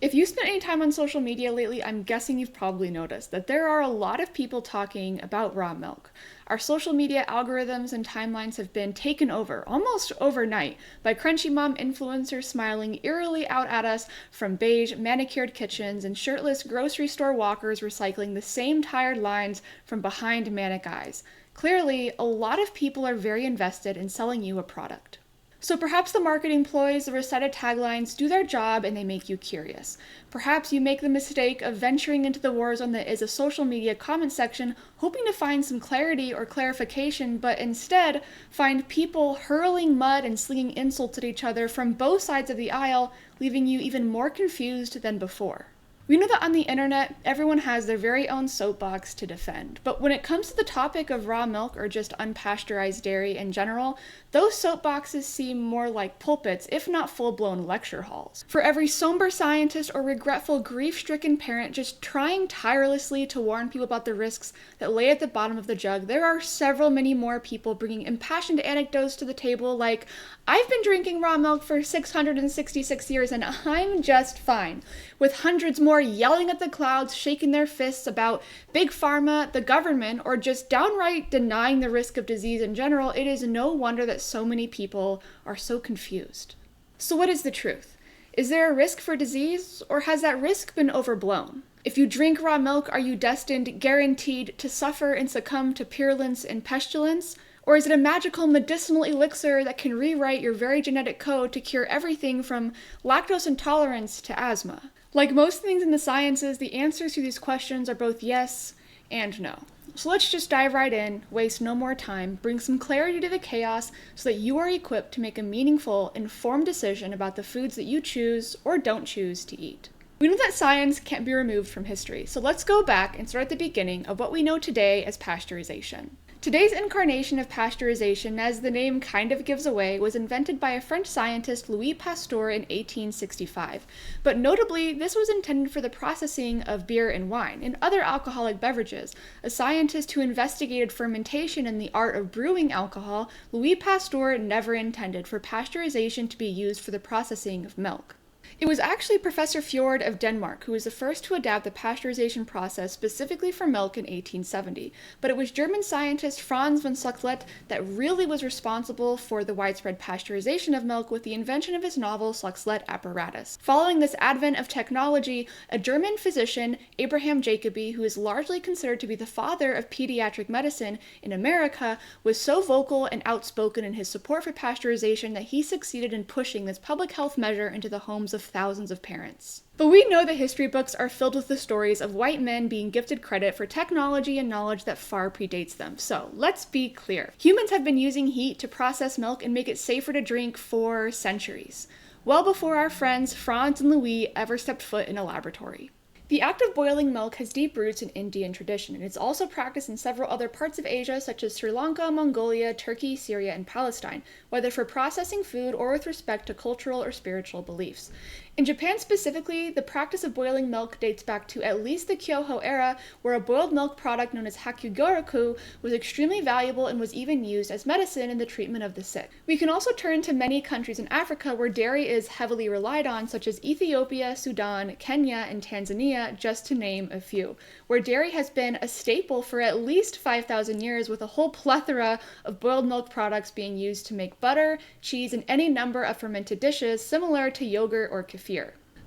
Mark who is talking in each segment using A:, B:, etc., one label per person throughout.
A: If you spent any time on social media lately, I'm guessing you've probably noticed that there are a lot of people talking about raw milk. Our social media algorithms and timelines have been taken over, almost overnight, by crunchy mom influencers smiling eerily out at us from beige, manicured kitchens and shirtless grocery store walkers recycling the same tired lines from behind manic eyes. Clearly, a lot of people are very invested in selling you a product. So perhaps the marketing ploys, the recited taglines do their job and they make you curious. Perhaps you make the mistake of venturing into the war zone that is a social media comment section, hoping to find some clarity or clarification, but instead find people hurling mud and slinging insults at each other from both sides of the aisle, leaving you even more confused than before. We know that on the internet, everyone has their very own soapbox to defend, but when it comes to the topic of raw milk or just unpasteurized dairy in general, those soapboxes seem more like pulpits, if not full-blown lecture halls. For every somber scientist or regretful, grief-stricken parent just trying tirelessly to warn people about the risks that lay at the bottom of the jug, there are several many more people bringing impassioned anecdotes to the table like, I've been drinking raw milk for 666 years and I'm just fine, with hundreds more yelling at the clouds, shaking their fists about big pharma, the government, or just downright denying the risk of disease in general. It is no wonder that so many people are so confused. So what is the truth? Is there a risk for disease, or has that risk been overblown? If you drink raw milk, are you destined, guaranteed, to suffer and succumb to purulence and pestilence? Or is it a magical medicinal elixir that can rewrite your very genetic code to cure everything from lactose intolerance to asthma? Like most things in the sciences, the answers to these questions are both yes and no. So let's just dive right in, waste no more time, bring some clarity to the chaos so that you are equipped to make a meaningful, informed decision about the foods that you choose or don't choose to eat. We know that science can't be removed from history, so let's go back and start at the beginning of what we know today as pasteurization. Today's incarnation of pasteurization, as the name kind of gives away, was invented by a French scientist, Louis Pasteur, in 1865. But notably, this was intended for the processing of beer and wine and other alcoholic beverages. A scientist who investigated fermentation and the art of brewing alcohol, Louis Pasteur never intended for pasteurization to be used for the processing of milk. It was actually Professor Fjord of Denmark who was the first to adapt the pasteurization process specifically for milk in 1870, but it was German scientist Franz von Sucklet that really was responsible for the widespread pasteurization of milk with the invention of his novel Sucklet apparatus. Following this advent of technology, a German physician, Abraham Jacobi, who is largely considered to be the father of pediatric medicine in America, was so vocal and outspoken in his support for pasteurization that he succeeded in pushing this public health measure into the homes of thousands of parents. But we know that history books are filled with the stories of white men being gifted credit for technology and knowledge that far predates them. So let's be clear. Humans have been using heat to process milk and make it safer to drink for centuries, well before our friends Franz and Louis ever stepped foot in a laboratory. The act of boiling milk has deep roots in Indian tradition, and it's also practiced in several other parts of Asia, such as Sri Lanka, Mongolia, Turkey, Syria, and Palestine, whether for processing food or with respect to cultural or spiritual beliefs. In Japan specifically, the practice of boiling milk dates back to at least the Kyoho era, where a boiled milk product known as hakugoroku was extremely valuable and was even used as medicine in the treatment of the sick. We can also turn to many countries in Africa where dairy is heavily relied on, such as Ethiopia, Sudan, Kenya, and Tanzania, just to name a few, where dairy has been a staple for at least 5,000 years, with a whole plethora of boiled milk products being used to make butter, cheese, and any number of fermented dishes similar to yogurt or kefir.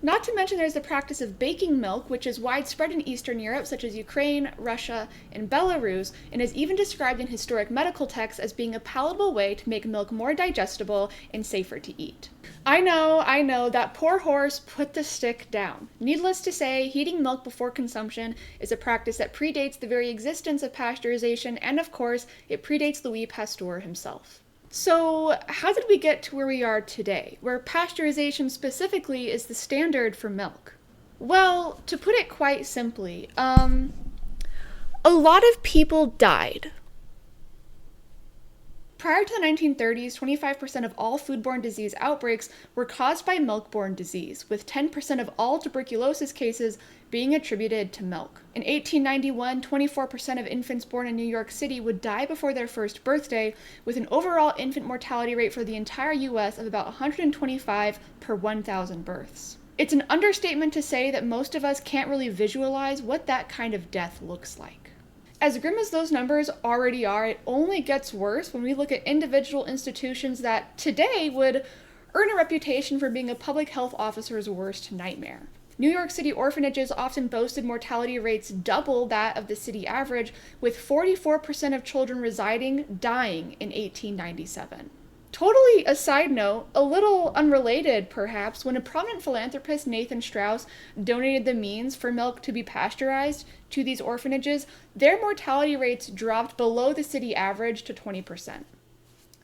A: Not to mention there's the practice of baking milk, which is widespread in Eastern Europe, such as Ukraine, Russia, and Belarus, and is even described in historic medical texts as being a palatable way to make milk more digestible and safer to eat. I know, that poor horse put the stick down. Needless to say, heating milk before consumption is a practice that predates the very existence of pasteurization, and of course, it predates Louis Pasteur himself. So how did we get to where we are today, where pasteurization specifically is the standard for milk? Well, to put it quite simply, a lot of people died. Prior to the 1930s, 25% of all foodborne disease outbreaks were caused by milk-borne disease, with 10% of all tuberculosis cases being attributed to milk. In 1891, 24% of infants born in New York City would die before their first birthday, with an overall infant mortality rate for the entire US of about 125 per 1,000 births. It's an understatement to say that most of us can't really visualize what that kind of death looks like. As grim as those numbers already are, it only gets worse when we look at individual institutions that today would earn a reputation for being a public health officer's worst nightmare. New York City orphanages often boasted mortality rates double that of the city average, with 44% of children residing dying in 1897. Totally a side note, a little unrelated perhaps, when a prominent philanthropist, Nathan Strauss, donated the means for milk to be pasteurized to these orphanages, their mortality rates dropped below the city average to 20%.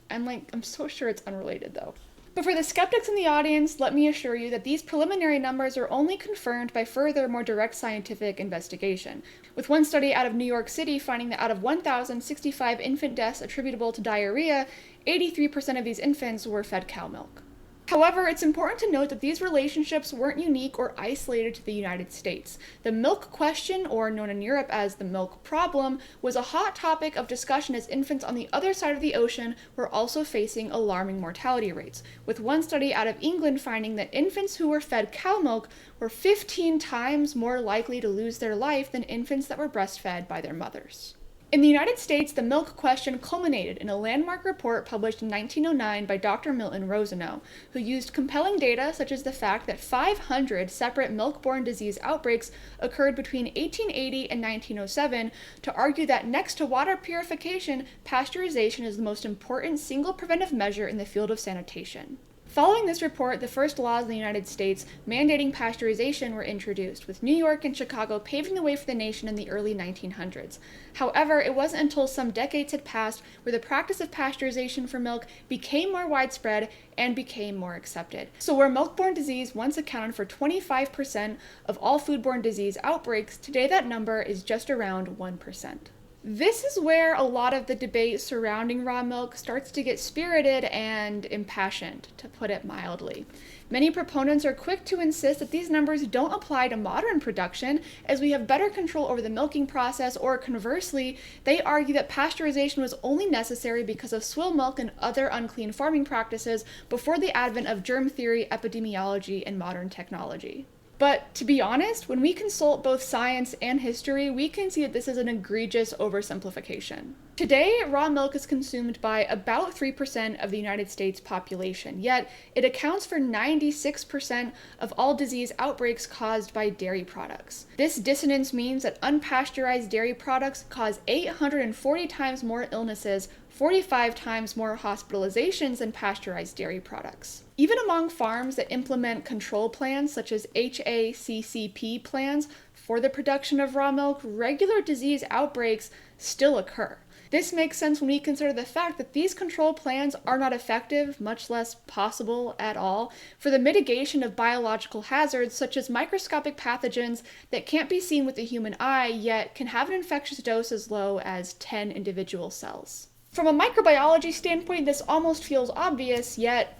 A: I'm so sure it's unrelated though. But for the skeptics in the audience, let me assure you that these preliminary numbers are only confirmed by further, more direct scientific investigation, with one study out of New York City finding that out of 1,065 infant deaths attributable to diarrhea, 83% of these infants were fed cow milk. However, it's important to note that these relationships weren't unique or isolated to the United States. The milk question, or known in Europe as the milk problem, was a hot topic of discussion as infants on the other side of the ocean were also facing alarming mortality rates, with one study out of England finding that infants who were fed cow milk were 15 times more likely to lose their life than infants that were breastfed by their mothers. In the United States, the milk question culminated in a landmark report published in 1909 by Dr. Milton Rosenau, who used compelling data such as the fact that 500 separate milk-borne disease outbreaks occurred between 1880 and 1907 to argue that next to water purification, pasteurization is the most important single preventive measure in the field of sanitation. Following this report, the first laws in the United States mandating pasteurization were introduced, with New York and Chicago paving the way for the nation in the early 1900s. However, it wasn't until some decades had passed where the practice of pasteurization for milk became more widespread and became more accepted. So where milk-borne disease once accounted for 25% of all foodborne disease outbreaks, today that number is just around 1%. This is where a lot of the debate surrounding raw milk starts to get spirited and impassioned, to put it mildly. Many proponents are quick to insist that these numbers don't apply to modern production, as we have better control over the milking process, or conversely, they argue that pasteurization was only necessary because of swill milk and other unclean farming practices before the advent of germ theory, epidemiology, and modern technology. But to be honest, when we consult both science and history, we can see that this is an egregious oversimplification. Today, raw milk is consumed by about 3% of the United States population, yet it accounts for 96% of all disease outbreaks caused by dairy products. This dissonance means that unpasteurized dairy products cause 840 times more illnesses, 45 times more hospitalizations than pasteurized dairy products. Even among farms that implement control plans, such as HACCP plans for the production of raw milk, regular disease outbreaks still occur. This makes sense when we consider the fact that these control plans are not effective, much less possible at all, for the mitigation of biological hazards such as microscopic pathogens that can't be seen with the human eye, yet can have an infectious dose as low as 10 individual cells. From a microbiology standpoint, this almost feels obvious, yet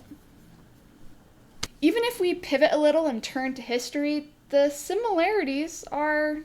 A: even if we pivot a little and turn to history, the similarities are...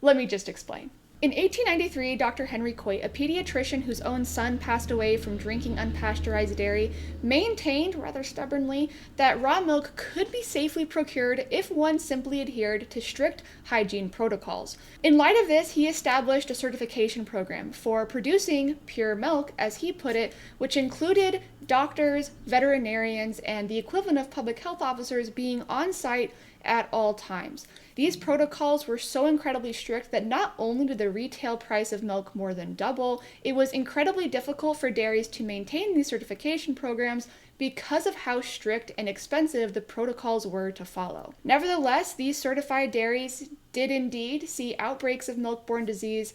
A: Let me just explain. In 1893, Dr. Henry Coit, a pediatrician whose own son passed away from drinking unpasteurized dairy, maintained, rather stubbornly, that raw milk could be safely procured if one simply adhered to strict hygiene protocols. In light of this, he established a certification program for producing pure milk, as he put it, which included doctors, veterinarians, and the equivalent of public health officers being on site at all times. These protocols were so incredibly strict that not only did the retail price of milk more than double, it was incredibly difficult for dairies to maintain these certification programs because of how strict and expensive the protocols were to follow. Nevertheless, these certified dairies did indeed see outbreaks of milk-borne disease,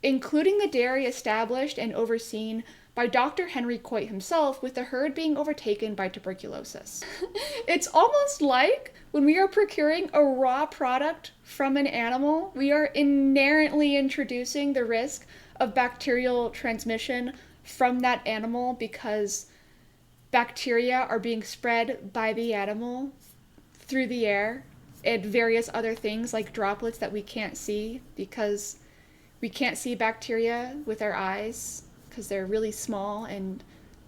A: including the dairy established and overseen by Dr. Henry Coit himself, with the herd being overtaken by tuberculosis. It's almost like when we are procuring a raw product from an animal, we are inherently introducing the risk of bacterial transmission from that animal because bacteria are being spread by the animal through the air and various other things like droplets that we can't see because we can't see bacteria with our eyes because they're really small and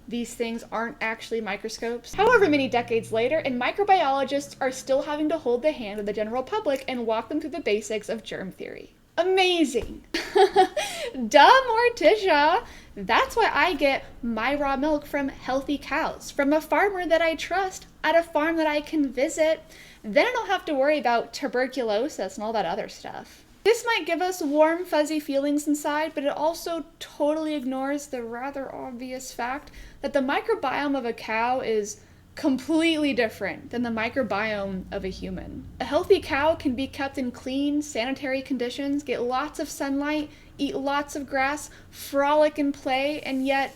A: these things aren't actually microscopes however many decades later, and microbiologists are still having to hold the hand of the general public and walk them through the basics of germ theory. Amazing! Duh, Morticia! That's why I get my raw milk from healthy cows, from a farmer that I trust, at a farm that I can visit. Then I don't have to worry about tuberculosis and all that other stuff. This might give us warm, fuzzy feelings inside, but it also totally ignores the rather obvious fact that the microbiome of a cow is completely different than the microbiome of a human. A healthy cow can be kept in clean, sanitary conditions, get lots of sunlight, eat lots of grass, frolic and play, and yet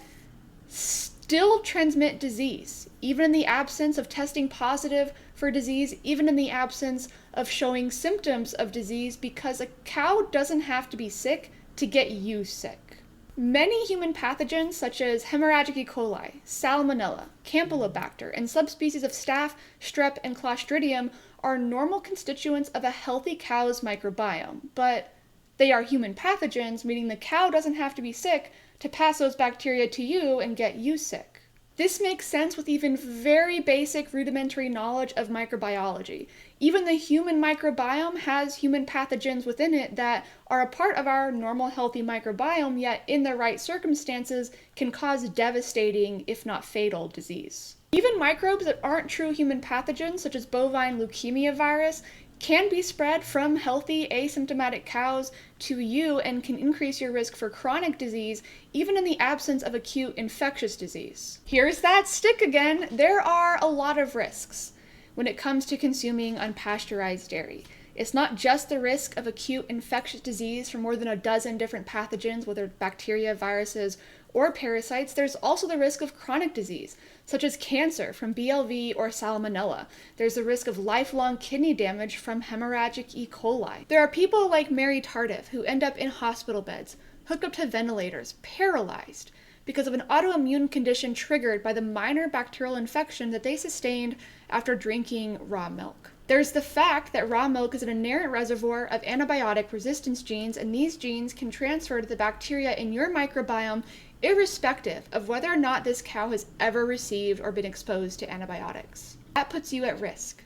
A: still transmit disease, even in the absence of testing positive for disease, even in the absence of showing symptoms of disease, because a cow doesn't have to be sick to get you sick. Many human pathogens such as hemorrhagic E. coli, salmonella, campylobacter, and subspecies of staph, strep, and clostridium are normal constituents of a healthy cow's microbiome, but they are human pathogens, meaning the cow doesn't have to be sick to pass those bacteria to you and get you sick. This makes sense with even very basic rudimentary knowledge of microbiology. Even the human microbiome has human pathogens within it that are a part of our normal healthy microbiome, yet in the right circumstances can cause devastating, if not fatal, disease. Even microbes that aren't true human pathogens, such as bovine leukemia virus, can be spread from healthy asymptomatic cows to you and can increase your risk for chronic disease, even in the absence of acute infectious disease. Here's that stick again. There are a lot of risks when it comes to consuming unpasteurized dairy. It's not just the risk of acute infectious disease from more than a dozen different pathogens, whether bacteria, viruses, or parasites. There's also the risk of chronic disease, such as cancer from BLV or salmonella. There's the risk of lifelong kidney damage from hemorrhagic E. coli. There are people like Mary Tardif who end up in hospital beds, hooked up to ventilators, paralyzed, because of an autoimmune condition triggered by the minor bacterial infection that they sustained after drinking raw milk. There's the fact that raw milk is an inherent reservoir of antibiotic resistance genes, and these genes can transfer to the bacteria in your microbiome irrespective of whether or not this cow has ever received or been exposed to antibiotics. That puts you at risk.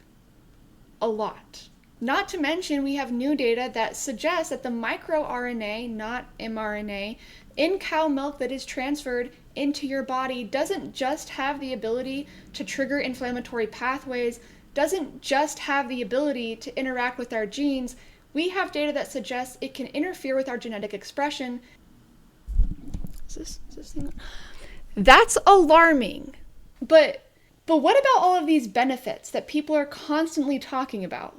A: A lot. Not to mention, we have new data that suggests that the microRNA, not mRNA, in cow milk that is transferred into your body doesn't just have the ability to trigger inflammatory pathways, doesn't just have the ability to interact with our genes. We have data that suggests it can interfere with our genetic expression. Is this thing? That's alarming. But what about all of these benefits that people are constantly talking about?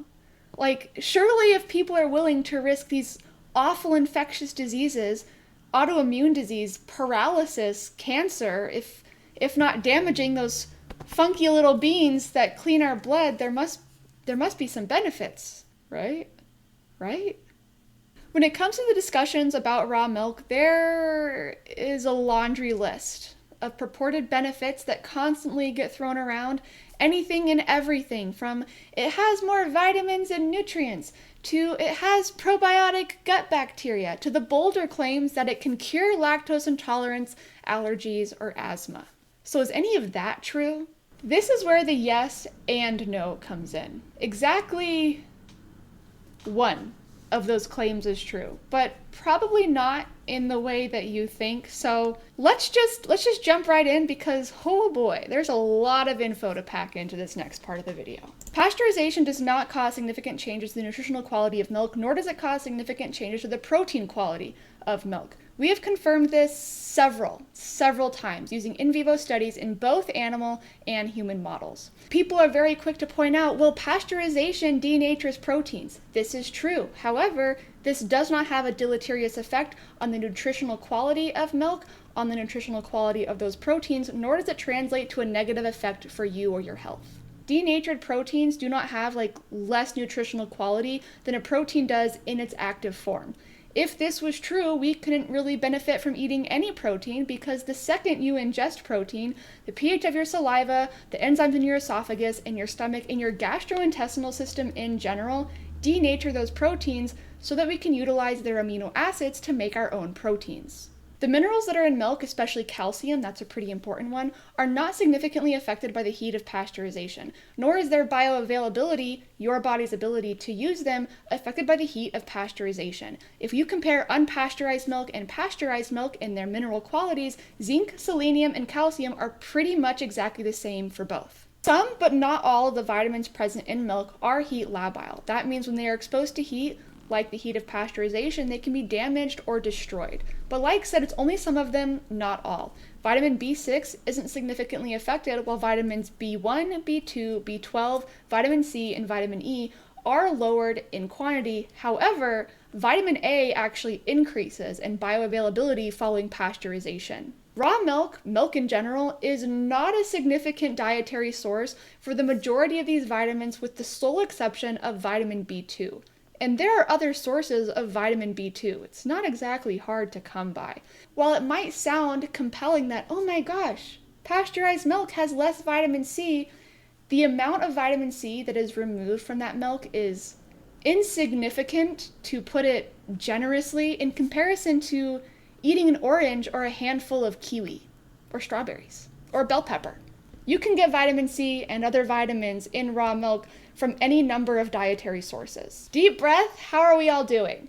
A: Like, surely if people are willing to risk these awful infectious diseases, autoimmune disease, paralysis, cancer, if not damaging those funky little beans that clean our blood, there must be some benefits, right? Right? When it comes to the discussions about raw milk, there is a laundry list of purported benefits that constantly get thrown around. Anything and everything from it has more vitamins and nutrients, to it has probiotic gut bacteria, to the bolder claims that it can cure lactose intolerance, allergies, or asthma. So is any of that true? This is where the yes and no comes in. Exactly one of those claims is true, but probably not in the way that you think. So let's just jump right in, because oh boy, there's a lot of info to pack into this next part of the video. Pasteurization does not cause significant changes to the nutritional quality of milk, nor does it cause significant changes to the protein quality of milk. We have confirmed this several times using in vivo studies in both animal and human models. People are very quick to point out, well, pasteurization denatures proteins. This is true. However, this does not have a deleterious effect on the nutritional quality of milk, on the nutritional quality of those proteins, nor does it translate to a negative effect for you or your health. Denatured proteins do not have less nutritional quality than a protein does in its active form. If this was true, we couldn't really benefit from eating any protein, because the second you ingest protein, the pH of your saliva, the enzymes in your esophagus, in your stomach, in your gastrointestinal system in general, denature those proteins so that we can utilize their amino acids to make our own proteins. The minerals that are in milk, especially calcium, that's a pretty important one, are not significantly affected by the heat of pasteurization, nor is their bioavailability, your body's ability to use them, affected by the heat of pasteurization. If you compare unpasteurized milk and pasteurized milk in their mineral qualities, zinc, selenium, and calcium are pretty much exactly the same for both. Some, but not all, of the vitamins present in milk are heat labile. That means when they are exposed to heat, like the heat of pasteurization, they can be damaged or destroyed. But like I said, it's only some of them, not all. Vitamin B6 isn't significantly affected, while vitamins B1, B2, B12, vitamin C, and vitamin E are lowered in quantity. However, vitamin A actually increases in bioavailability following pasteurization. Raw milk, milk in general, is not a significant dietary source for the majority of these vitamins, with the sole exception of vitamin B2. And there are other sources of vitamin B2. It's not exactly hard to come by. While it might sound compelling that, oh my gosh, pasteurized milk has less vitamin C, the amount of vitamin C that is removed from that milk is insignificant, to put it generously, in comparison to eating an orange or a handful of kiwi or strawberries or bell pepper. You can get vitamin C and other vitamins in raw milk from any number of dietary sources. Deep breath, how are we all doing?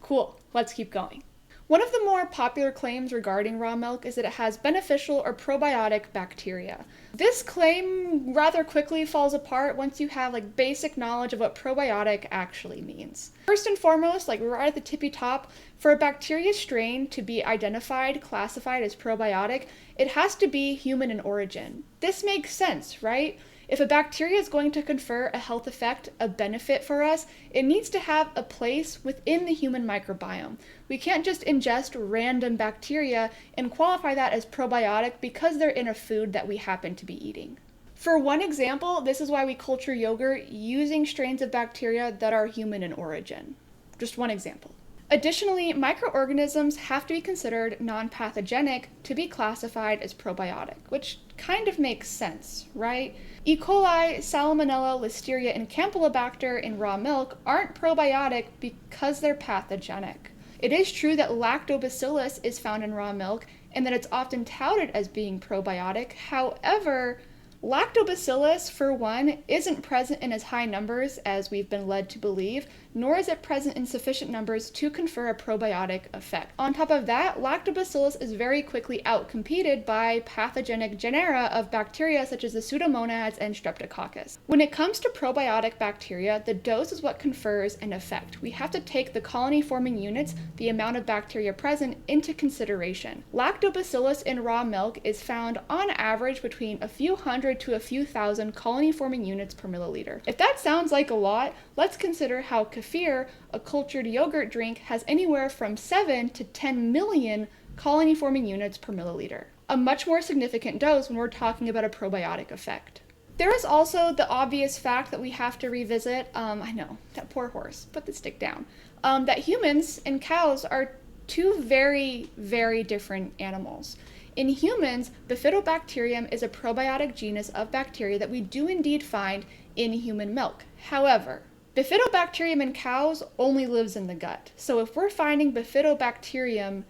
A: Cool, let's keep going. One of the more popular claims regarding raw milk is that it has beneficial or probiotic bacteria. This claim rather quickly falls apart once you have basic knowledge of what probiotic actually means. First and foremost, right at the tippy top, for a bacteria strain to be identified, classified as probiotic, it has to be human in origin. This makes sense, right? If a bacteria is going to confer a health effect, a benefit for us, it needs to have a place within the human microbiome. We can't just ingest random bacteria and qualify that as probiotic because they're in a food that we happen to be eating. For one example, this is why we culture yogurt using strains of bacteria that are human in origin. Just one example. Additionally, microorganisms have to be considered non-pathogenic to be classified as probiotic, which kind of makes sense, right? E. coli, Salmonella, Listeria, and Campylobacter in raw milk aren't probiotic because they're pathogenic. It is true that lactobacillus is found in raw milk and that it's often touted as being probiotic. However, lactobacillus, for one, isn't present in as high numbers as we've been led to believe, nor is it present in sufficient numbers to confer a probiotic effect. On top of that, lactobacillus is very quickly outcompeted by pathogenic genera of bacteria such as the Pseudomonads and Streptococcus. When it comes to probiotic bacteria, the dose is what confers an effect. We have to take the colony-forming units, the amount of bacteria present, into consideration. Lactobacillus in raw milk is found on average between a few hundred to a few thousand colony-forming units per milliliter. If that sounds like a lot, let's consider how kefir, a cultured yogurt drink, has anywhere from 7 to 10 million colony-forming units per milliliter. A much more significant dose when we're talking about a probiotic effect. There is also the obvious fact that we have to revisit, I know, that poor horse, put the stick down, that humans and cows are two very, very different animals. In humans, Bifidobacterium is a probiotic genus of bacteria that we do indeed find in human milk. However, Bifidobacterium in cows only lives in the gut. So if we're finding Bifidobacterium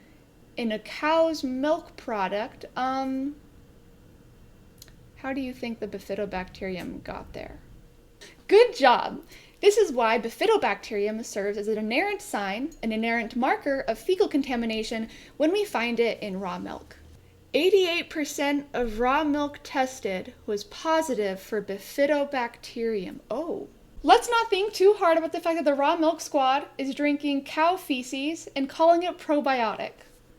A: in a cow's milk product, how do you think the Bifidobacterium got there? Good job! This is why Bifidobacterium serves as an inerrant sign, an inerrant marker of fecal contamination when we find it in raw milk. 88% of raw milk tested was positive for Bifidobacterium. Oh. Let's not think too hard about the fact that the raw milk squad is drinking cow feces and calling it probiotic.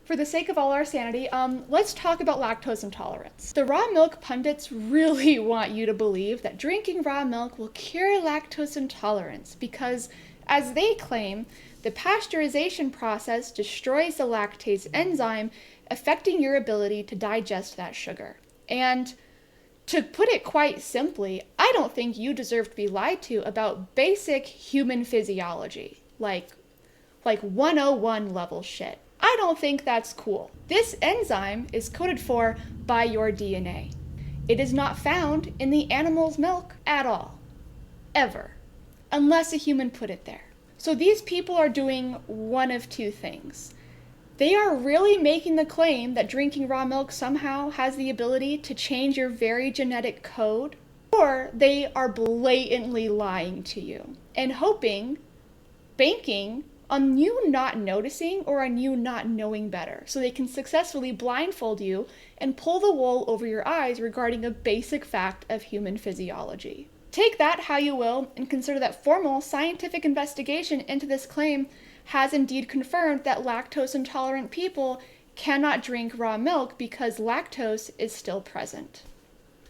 A: For the sake of all our sanity, let's talk about lactose intolerance. The raw milk pundits really want you to believe that drinking raw milk will cure lactose intolerance because, as they claim, the pasteurization process destroys the lactase enzyme, affecting your ability to digest that sugar. And to put it quite simply, I don't think you deserve to be lied to about basic human physiology, like 101 level shit. I don't think that's cool. This enzyme is coded for by your DNA. It is not found in the animal's milk at all. Ever. Unless a human put it there. So these people are doing one of two things. They are really making the claim that drinking raw milk somehow has the ability to change your very genetic code, or they are blatantly lying to you and banking on you not noticing or on you not knowing better, so they can successfully blindfold you and pull the wool over your eyes regarding a basic fact of human physiology. Take that how you will, and consider that formal scientific investigation into this claim has indeed confirmed that lactose intolerant people cannot drink raw milk because lactose is still present.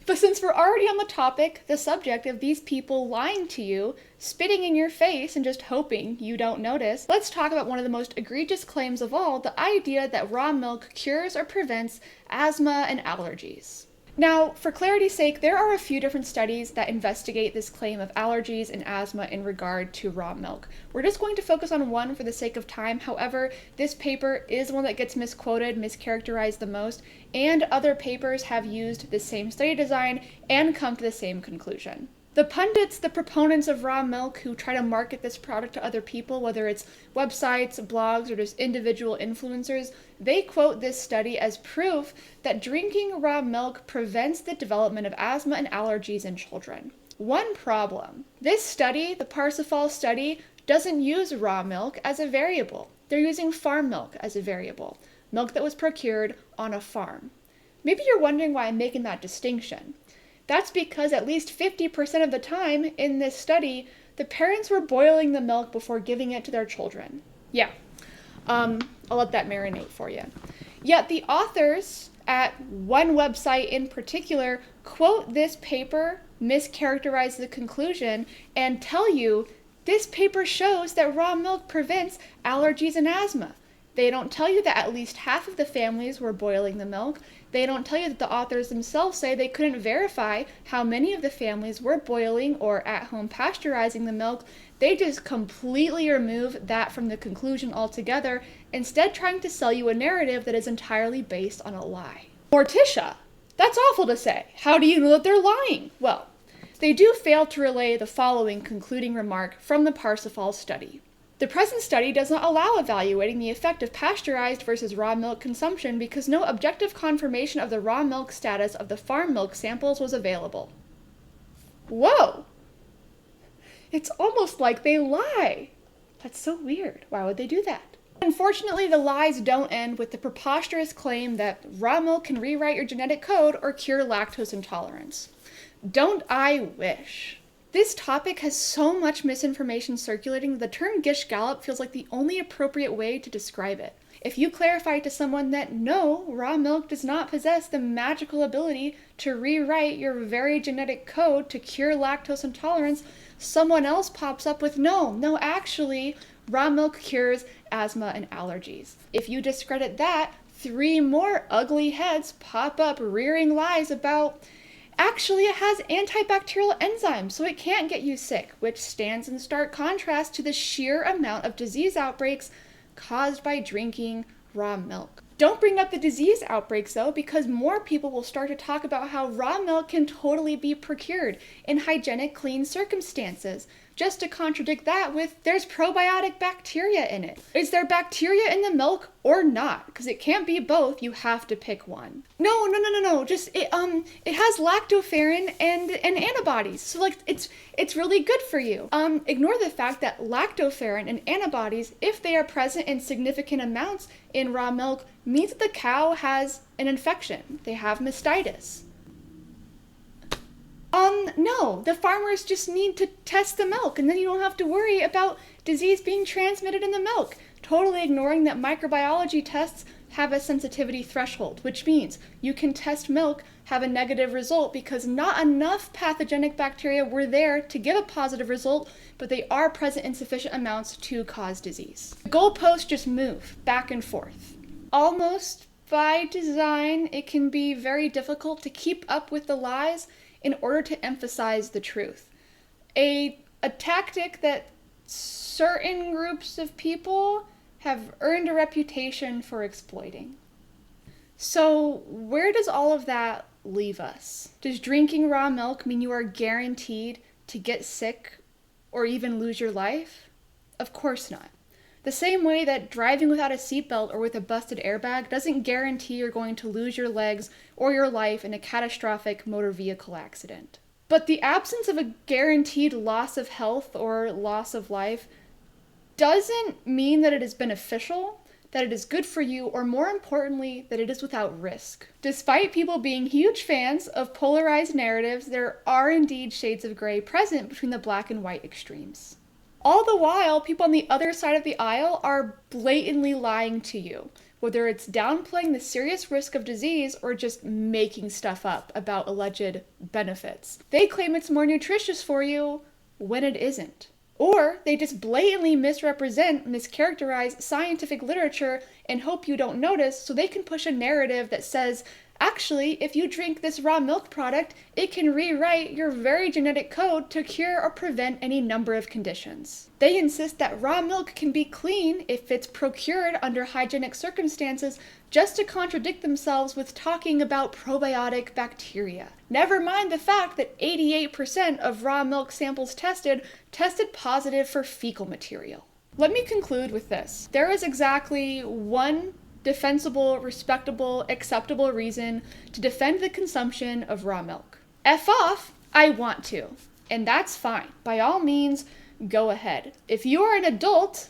A: But since we're already on the subject of these people lying to you, spitting in your face and just hoping you don't notice, let's talk about one of the most egregious claims of all, the idea that raw milk cures or prevents asthma and allergies. Now, for clarity's sake, there are a few different studies that investigate this claim of allergies and asthma in regard to raw milk. We're just going to focus on one for the sake of time. However, this paper is one that gets misquoted, mischaracterized the most, and other papers have used the same study design and come to the same conclusion. The pundits, the proponents of raw milk who try to market this product to other people, whether it's websites, blogs, or just individual influencers, they quote this study as proof that drinking raw milk prevents the development of asthma and allergies in children. One problem: this study, the Parsifal study, doesn't use raw milk as a variable. They're using farm milk as a variable, milk that was procured on a farm. Maybe you're wondering why I'm making that distinction. That's because at least 50% of the time in this study, the parents were boiling the milk before giving it to their children. Yeah, I'll let that marinate for you. Yet the authors at one website in particular quote this paper, mischaracterize the conclusion, and tell you this paper shows that raw milk prevents allergies and asthma. They don't tell you that at least half of the families were boiling the milk. They don't tell you that the authors themselves say they couldn't verify how many of the families were boiling or at home pasteurizing the milk. They just completely remove that from the conclusion altogether, instead trying to sell you a narrative that is entirely based on a lie. Morticia, that's awful to say. How do you know that they're lying? Well, they do fail to relay the following concluding remark from the Parsifal study. The present study does not allow evaluating the effect of pasteurized versus raw milk consumption because no objective confirmation of the raw milk status of the farm milk samples was available. Whoa! It's almost like they lie. That's so weird. Why would they do that? Unfortunately, the lies don't end with the preposterous claim that raw milk can rewrite your genetic code or cure lactose intolerance. Don't I wish? This topic has so much misinformation circulating that the term Gish Gallop feels like the only appropriate way to describe it. If you clarify to someone that no, raw milk does not possess the magical ability to rewrite your very genetic code to cure lactose intolerance, someone else pops up with no, actually, raw milk cures asthma and allergies. If you discredit that, 3 more ugly heads pop up rearing lies about actually, it has antibacterial enzymes, so it can't get you sick, which stands in stark contrast to the sheer amount of disease outbreaks caused by drinking raw milk. Don't bring up the disease outbreaks, though, because more people will start to talk about how raw milk can totally be procured in hygienic, clean circumstances. Just to contradict that with, there's probiotic bacteria in it. Is there bacteria in the milk or not? Because it can't be both, you have to pick one. No, just, it has lactoferrin and antibodies, so like, it's really good for you. Ignore the fact that lactoferrin and antibodies, if they are present in significant amounts in raw milk, means that the cow has an infection. They have mastitis. No, the farmers just need to test the milk, and then you don't have to worry about disease being transmitted in the milk. Totally ignoring that microbiology tests have a sensitivity threshold, which means you can test milk, have a negative result because not enough pathogenic bacteria were there to give a positive result, but they are present in sufficient amounts to cause disease. The goalposts just move back and forth. Almost by design, it can be very difficult to keep up with the lies in order to emphasize the truth. A tactic that certain groups of people have earned a reputation for exploiting. So where does all of that leave us? Does drinking raw milk mean you are guaranteed to get sick or even lose your life? Of course not. The same way that driving without a seatbelt or with a busted airbag doesn't guarantee you're going to lose your legs or your life in a catastrophic motor vehicle accident. But the absence of a guaranteed loss of health or loss of life doesn't mean that it is beneficial, that it is good for you, or more importantly, that it is without risk. Despite people being huge fans of polarized narratives, there are indeed shades of gray present between the black and white extremes. All the while, people on the other side of the aisle are blatantly lying to you, whether it's downplaying the serious risk of disease or just making stuff up about alleged benefits. They claim it's more nutritious for you when it isn't. Or they just blatantly misrepresent, mischaracterize scientific literature and hope you don't notice so they can push a narrative that says, actually, if you drink this raw milk product, it can rewrite your very genetic code to cure or prevent any number of conditions. They insist that raw milk can be clean if it's procured under hygienic circumstances, just to contradict themselves with talking about probiotic bacteria. Never mind the fact that 88% of raw milk samples tested positive for fecal material. Let me conclude with this. There is exactly one defensible, respectable, acceptable reason to defend the consumption of raw milk. F off, I want to. And that's fine. By all means, go ahead. If you are an adult,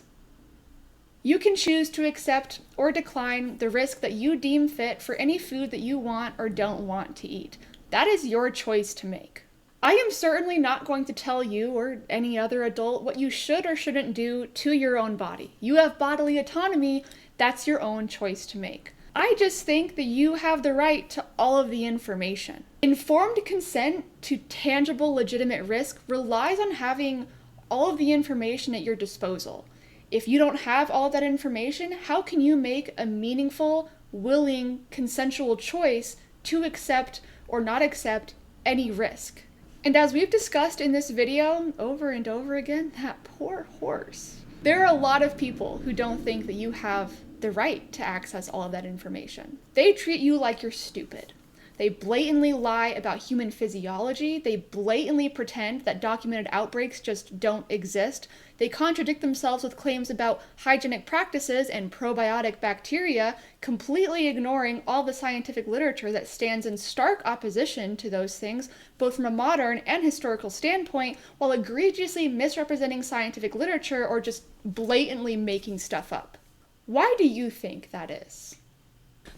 A: you can choose to accept or decline the risk that you deem fit for any food that you want or don't want to eat. That is your choice to make. I am certainly not going to tell you or any other adult what you should or shouldn't do to your own body. You have bodily autonomy. That's your own choice to make. I just think that you have the right to all of the information. Informed consent to tangible, legitimate risk relies on having all of the information at your disposal. If you don't have all that information, how can you make a meaningful, willing, consensual choice to accept or not accept any risk? And as we've discussed in this video over and over again, that poor horse. There are a lot of people who don't think that you have the right to access all of that information. They treat you like you're stupid. They blatantly lie about human physiology. They blatantly pretend that documented outbreaks just don't exist. They contradict themselves with claims about hygienic practices and probiotic bacteria, completely ignoring all the scientific literature that stands in stark opposition to those things, both from a modern and historical standpoint, while egregiously misrepresenting scientific literature or just blatantly making stuff up. Why do you think that is?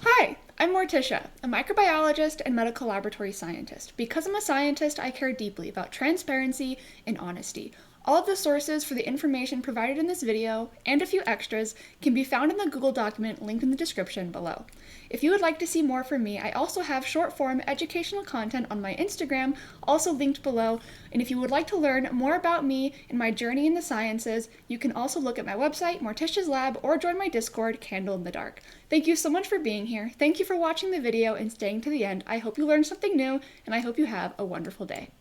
A: Hi, I'm Morticia, a microbiologist and medical laboratory scientist. Because I'm a scientist, I care deeply about transparency and honesty. All of the sources for the information provided in this video, and a few extras, can be found in the Google document linked in the description below. If you would like to see more from me, I also have short-form educational content on my Instagram, also linked below, and if you would like to learn more about me and my journey in the sciences, you can also look at my website, Morticia's Lab, or join my Discord, Candle in the Dark. Thank you so much for being here. Thank you for watching the video and staying to the end. I hope you learned something new, and I hope you have a wonderful day.